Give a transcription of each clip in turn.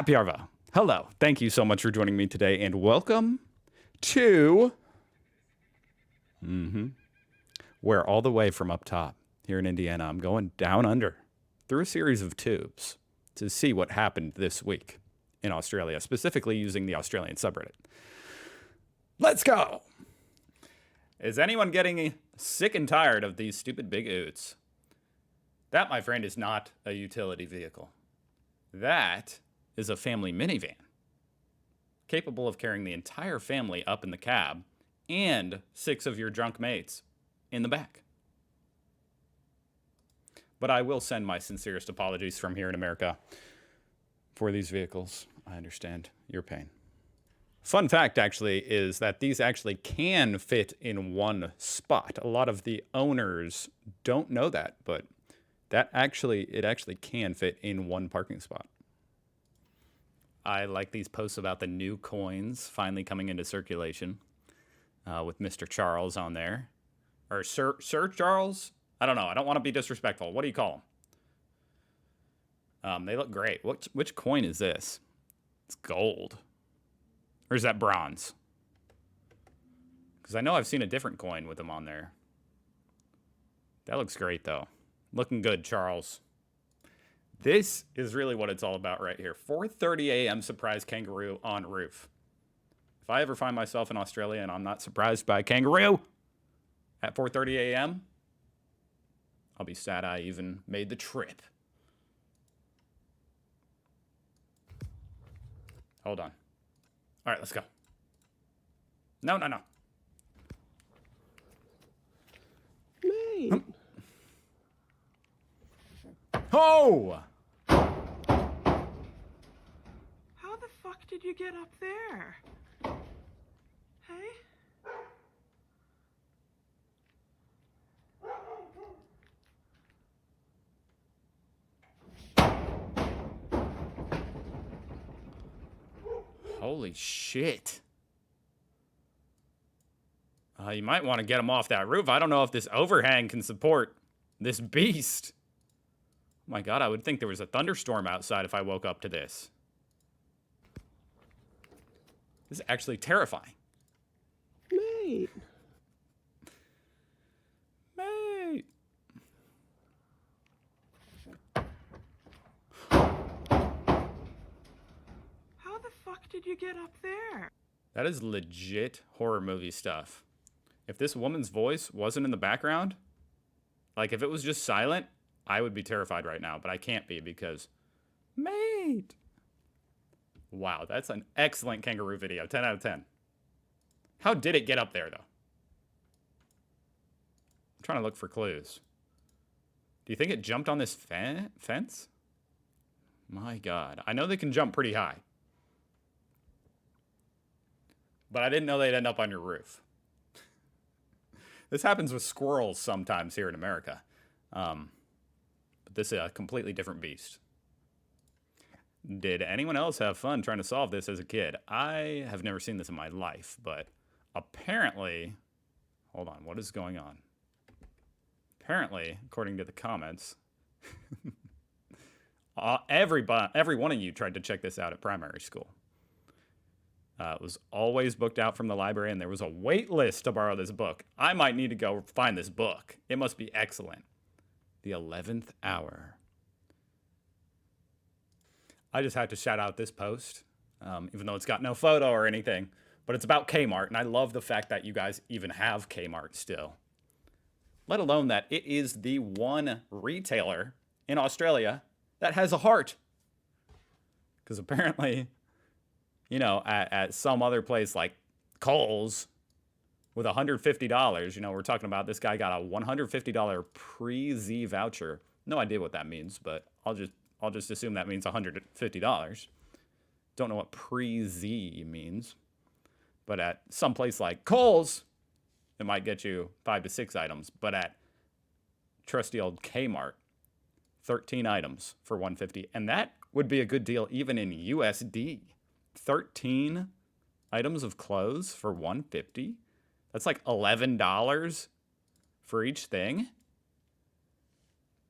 Yapyarva. Hello. Thank you so much for joining me today, and welcome to where all the way from up top here in Indiana, I'm going down under through a series of tubes to see what happened this week in Australia, specifically using the Australian subreddit. Let's go. Is anyone getting sick and tired of these stupid big oots? That, my friend, is not a utility vehicle. That is a family minivan, capable of carrying the entire family up in the cab and 6 of your drunk mates in the back. But I will send my sincerest apologies from here in America for these vehicles. I understand your pain. Fun fact, actually, is that these actually can fit in one spot. A lot of the owners don't know that, but it actually can fit in one parking spot. I like these posts about the new coins finally coming into circulation with Mr. Charles on there. Or Sir Charles? I don't know. I don't want to be disrespectful. What do you call them? They look great. Which coin is this? It's gold. Or is that bronze? Because I know I've seen a different coin with them on there. That looks great, though. Looking good, Charles. This is really what it's all about right here. 4:30 a.m. surprise kangaroo on roof. If I ever find myself in Australia and I'm not surprised by a kangaroo at 4:30 a.m., I'll be sad I even made the trip. Hold on. All right, let's go. No. Mate. Oh! How the fuck did you get up there? Hey? Holy shit. You might want to get him off that roof. I don't know if this overhang can support this beast. Oh my God, I would think there was a thunderstorm outside if I woke up to this. This is actually terrifying. Mate. Mate. How the fuck did you get up there? That is legit horror movie stuff. If this woman's voice wasn't in the background, like if it was just silent, I would be terrified right now, but I can't be because, mate. Wow, that's an excellent kangaroo video. 10 out of 10. How did it get up there, though? I'm trying to look for clues. Do you think it jumped on this fence? My God. I know they can jump pretty high. But I didn't know they'd end up on your roof. This happens with squirrels sometimes here in America. But this is a completely different beast. Did anyone else have fun trying to solve this as a kid? I have never seen this in my life, but apparently... Hold on, what is going on? Apparently, according to the comments, every one of you tried to check this out at primary school. It was always booked out from the library, and there was a wait list to borrow this book. I might need to go find this book. It must be excellent. The 11th Hour. I just had to shout out this post, even though it's got no photo or anything. But it's about Kmart, and I love the fact that you guys even have Kmart still. Let alone that it is the one retailer in Australia that has a heart. Because apparently... You know, at some other place like Kohl's with $150, you know, we're talking about this guy got a $150 pre-Z voucher. No idea what that means, but I'll just assume that means $150. Don't know what pre-Z means. But at some place like Kohl's, it might get you 5 to 6 items. But at trusty old Kmart, 13 items for $150. And that would be a good deal even in USD. 13 items of clothes for $150. That's like $11 for each thing.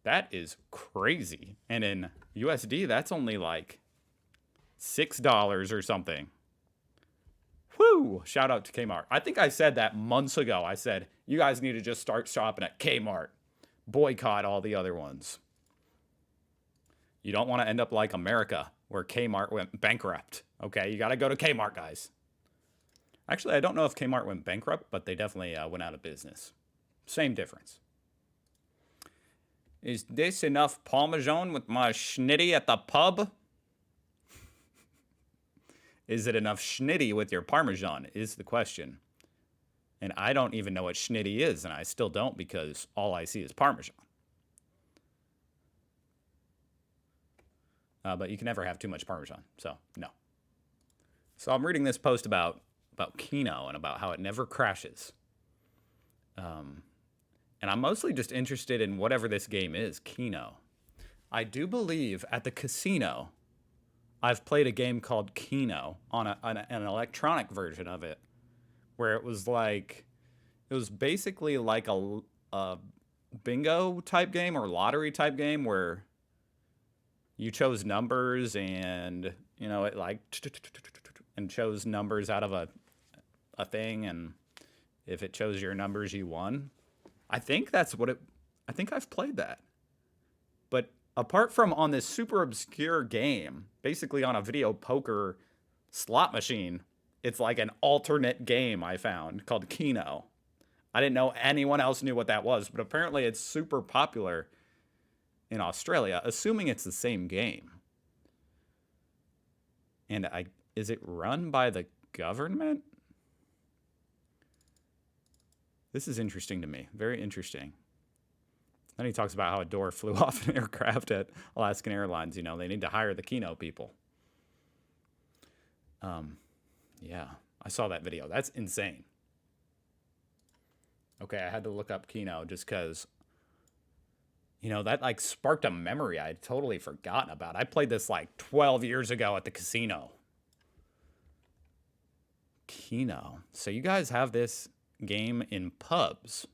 That is crazy. And in USD, that's only like $6 or something. Whew! Shout out to Kmart. I think I said that months ago. I said, you guys need to just start shopping at Kmart. Boycott all the other ones. You don't want to end up like America, where Kmart went bankrupt. Okay, you got to go to Kmart, guys. Actually, I don't know if Kmart went bankrupt, but they definitely went out of business. Same difference. Is this enough Parmesan with my schnitty at the pub? Is it enough schnitty with your Parmesan, is the question. And I don't even know what schnitty is, and I still don't because all I see is Parmesan. But you can never have too much Parmesan, so no. So I'm reading this post about Keno and about how it never crashes. And I'm mostly just interested in whatever this game is, Keno. I do believe at the casino, I've played a game called Keno on an electronic version of it, where it was basically like a bingo type game or lottery type game where you chose numbers and, you know, it like and chose numbers out of a thing, and if it chose your numbers, you won. I think that's what I think I've played that. But apart from on this super obscure game, basically on a video poker slot machine, it's like an alternate game I found called Keno. I didn't know anyone else knew what that was, but apparently it's super popular in Australia, assuming it's the same game. And is it run by the government? This is interesting to me. Very interesting. Then he talks about how a door flew off an aircraft at Alaskan Airlines. You know, they need to hire the Keno people. Yeah, I saw that video. That's insane. Okay, I had to look up Keno just because, you know, that like sparked a memory I had totally forgotten about. I played this like 12 years ago at the casino. Keno. So you guys have this game in pubs.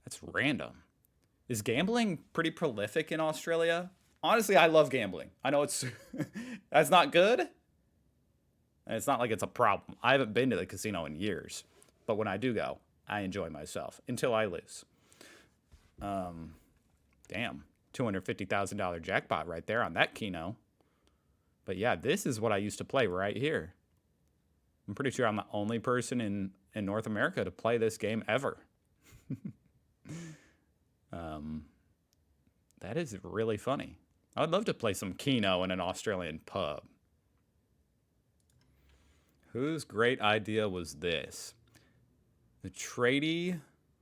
That's random. Is gambling pretty prolific in Australia? Honestly, I love gambling. I know it's that's not good. And it's not like it's a problem. I haven't been to the casino in years, but when I do go, I enjoy myself until I lose. Damn, $250,000 jackpot right there on that Keno. But yeah, this is what I used to play right here. I'm pretty sure I'm the only person in North America to play this game ever. That is really funny. I would love to play some Keno in an Australian pub. Whose great idea was this? The Tradie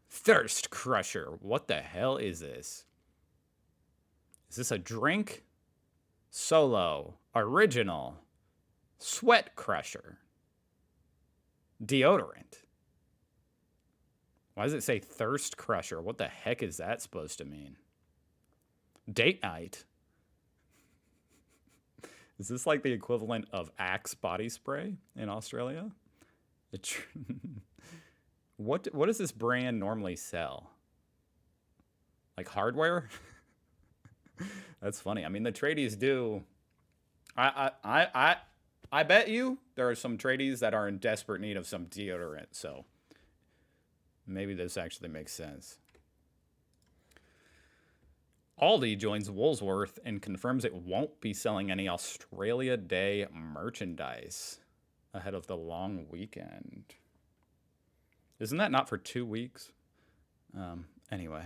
Thirst Crusher. What the hell is this? Is this a drink? Solo. Original. Sweat Crusher. Deodorant. Why does it say Thirst Crusher? What the heck is that supposed to mean? Date night. Is this like the equivalent of Axe body spray in Australia? What does this brand normally sell? Like hardware? That's funny. I mean, the tradies do. I bet you there are some tradies that are in desperate need of some deodorant. So maybe this actually makes sense. Aldi joins Woolworths and confirms it won't be selling any Australia Day merchandise ahead of the long weekend. Isn't that not for 2 weeks? Anyway.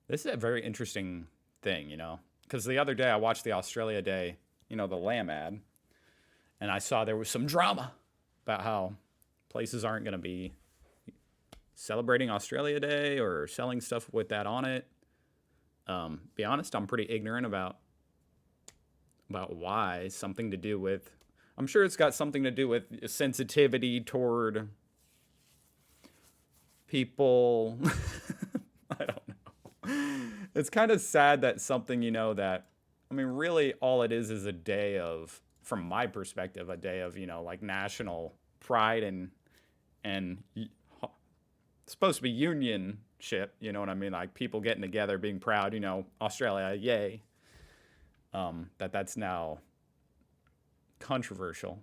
This is a very interesting thing, you know, because the other day I watched the Australia Day, you know, the lamb ad, and I saw there was some drama about how places aren't going to be celebrating Australia Day or selling stuff with that on it. Be honest, I'm pretty ignorant about why. Something to do with, I'm sure it's got something to do with sensitivity toward people. I don't know. It's kind of sad that something, you know, that, I mean, really all it is a day of, from my perspective, a day of, you know, like national pride and it's supposed to be unionship, you know what I mean? Like people getting together, being proud, you know, Australia, yay. that's now controversial.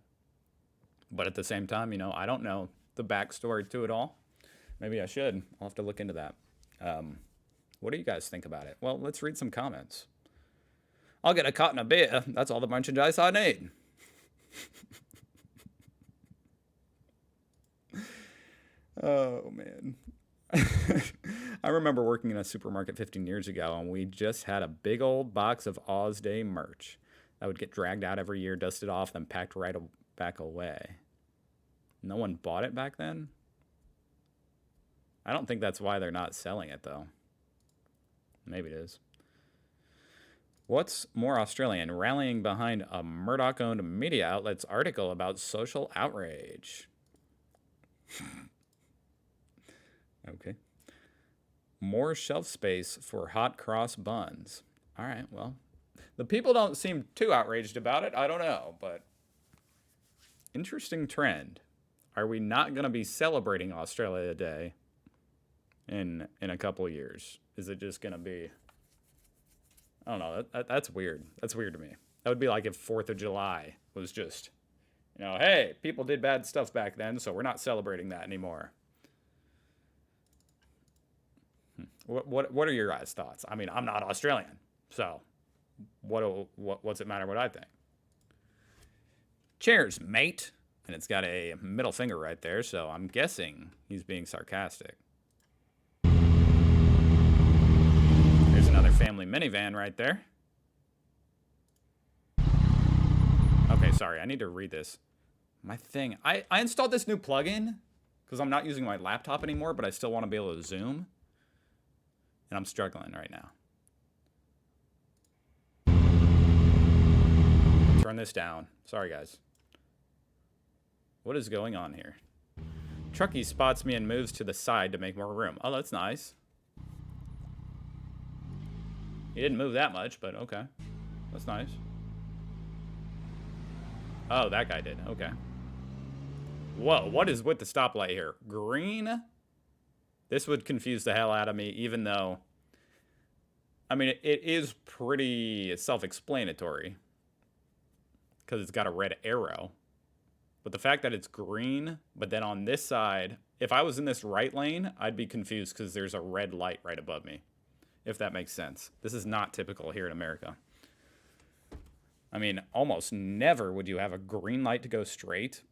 But at the same time, I don't know the backstory to it all. Maybe I should. I'll have to look into that. What do you guys think about it? Well, let's read some comments. I'll get a cotton of beer. That's all the merchandise I need. Oh, man. I remember working in a supermarket 15 years ago, and we just had a big old box of Oz Day merch that would get dragged out every year, dusted off, then packed right back away. No one bought it back then? I don't think that's why they're not selling it, though. Maybe it is. What's more Australian? Rallying behind a Murdoch-owned media outlet's article about social outrage. Okay. More shelf space for hot cross buns. All right, well, the people don't seem too outraged about it. I don't know, but interesting trend. Are we not going to be celebrating Australia Day in a couple of years? Is it just going to be... I don't know. That's weird. That's weird to me. That would be like if 4th of July was just, hey, people did bad stuff back then, so we're not celebrating that anymore. What are your guys' thoughts? I mean, I'm not Australian, so what's it matter what I think? Cheers, mate. And it's got a middle finger right there, so I'm guessing he's being sarcastic. There's another family minivan right there. Okay, sorry, I need to read this. My thing, I installed this new plugin because I'm not using my laptop anymore, but I still want to be able to zoom. And I'm struggling right now. Turn this down. Sorry, guys. What is going on here? Truckee spots me and moves to the side to make more room. Oh, that's nice. He didn't move that much, but okay. That's nice. Oh, that guy did. Okay. Whoa, what is with the stoplight here? Green? This would confuse the hell out of me, even though... I mean, it is pretty self-explanatory. Because it's got a red arrow. But the fact that it's green, but then on this side, if I was in this right lane, I'd be confused because there's a red light right above me. If that makes sense. This is not typical here in America. I mean, almost never would you have a green light to go straight,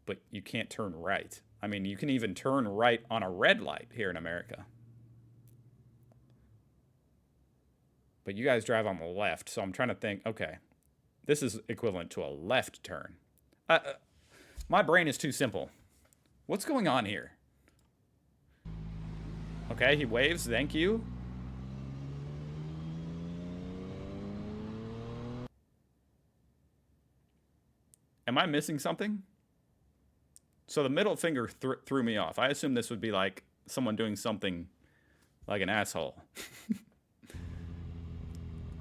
but you can't turn right. I mean, you can even turn right on a red light here in America. But you guys drive on the left, so I'm trying to think, okay, this is equivalent to a left turn. My brain is too simple. What's going on here? Okay, he waves, thank you. Am I missing something? So the middle finger threw me off. I assume this would be like someone doing something like an asshole.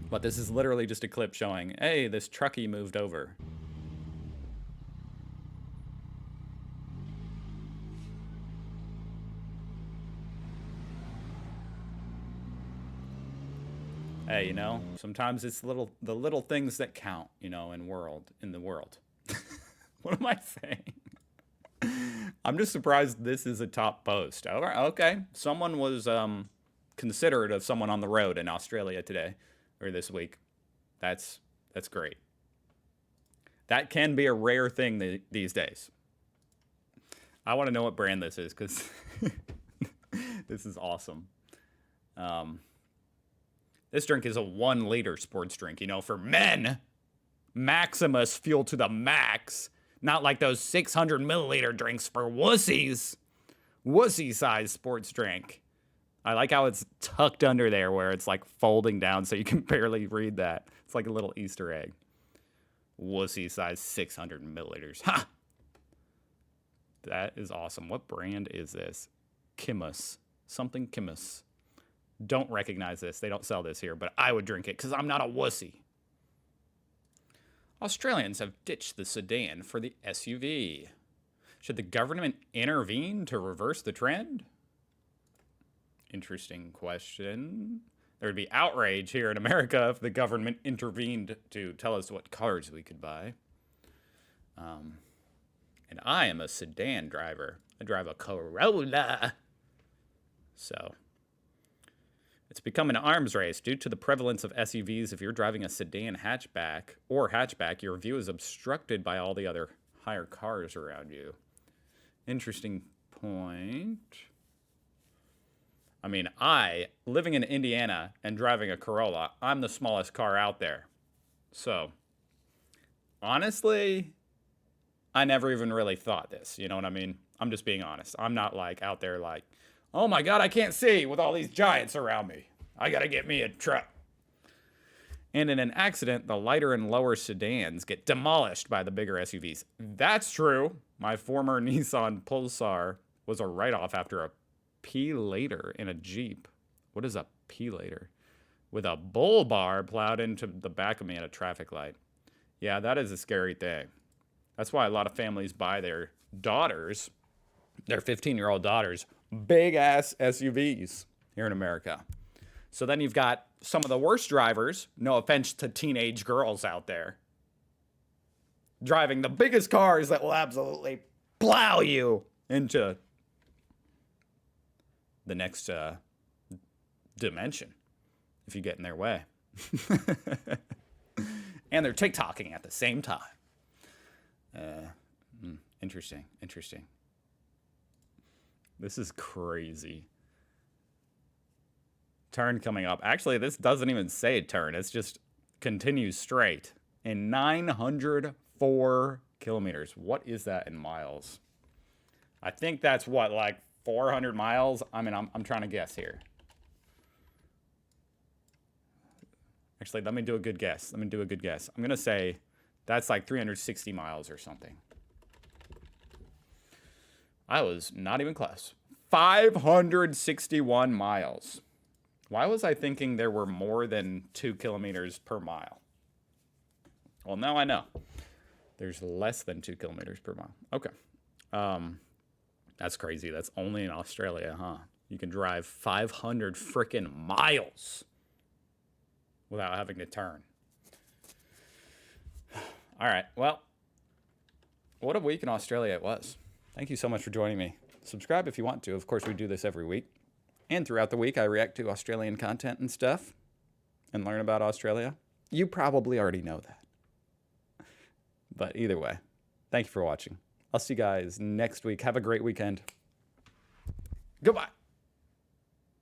But this is literally just a clip showing, hey, this truckee moved over. Hey, sometimes it's the little things that count, in the world. What am I saying? I'm just surprised this is a top post. Okay. Someone was considerate of someone on the road in Australia today or this week. That's great. That can be a rare thing these days. I want to know what brand this is because this is awesome. This drink is a 1 liter sports drink, for men. Maximus fuel to the max. Not like those 600 milliliter drinks for wussies. Wussy size sports drink. I like how it's tucked under there where it's like folding down so you can barely read that. It's like a little Easter egg. Wussy size 600 milliliters. Ha! That is awesome. What brand is this? Kimmus. Something Kimmus. Don't recognize this. They don't sell this here, but I would drink it because I'm not a wussy. Australians have ditched the sedan for the SUV. Should the government intervene to reverse the trend? Interesting question. There'd be outrage here in America if the government intervened to tell us what cars we could buy. And I am a sedan driver. I drive a Corolla. So it's become an arms race due to the prevalence of SUVs. If you're driving a sedan hatchback, your view is obstructed by all the other higher cars around you. Interesting point. I mean, living in Indiana and driving a Corolla, I'm the smallest car out there. So, honestly, I never even really thought this. You know what I mean? I'm just being honest. I'm not like out there like, oh my God, I can't see with all these giants around me. I gotta get me a truck. And in an accident, the lighter and lower sedans get demolished by the bigger SUVs. That's true. My former Nissan Pulsar was a write-off after a P later in a Jeep. What is a P later? With a bull bar plowed into the back of me at a traffic light. Yeah, that is a scary thing. That's why a lot of families buy their daughters, their 15-year-old daughters, big-ass SUVs here in America. So then you've got some of the worst drivers, no offense to teenage girls out there, driving the biggest cars that will absolutely plow you into the next dimension if you get in their way. And they're TikToking at the same time. Interesting. This is crazy. Turn coming up. Actually, this doesn't even say turn. It's just continues straight in 904 kilometers. What is that in miles? I think that's what, like 400 miles? I mean, I'm trying to guess here. Actually, let me do a good guess. I'm going to say that's like 360 miles or something. I was not even close. 561 miles. Why was I thinking there were more than 2 kilometers per mile? Well, now I know. There's less than 2 kilometers per mile. Okay. That's crazy. That's only in Australia, huh? You can drive 500 frickin' miles without having to turn. All right. Well, what a week in Australia it was. Thank you so much for joining me. Subscribe if you want to. Of course, we do this every week. And throughout the week, I react to Australian content and stuff and learn about Australia. You probably already know that. But either way, thank you for watching. I'll see you guys next week. Have a great weekend. Goodbye.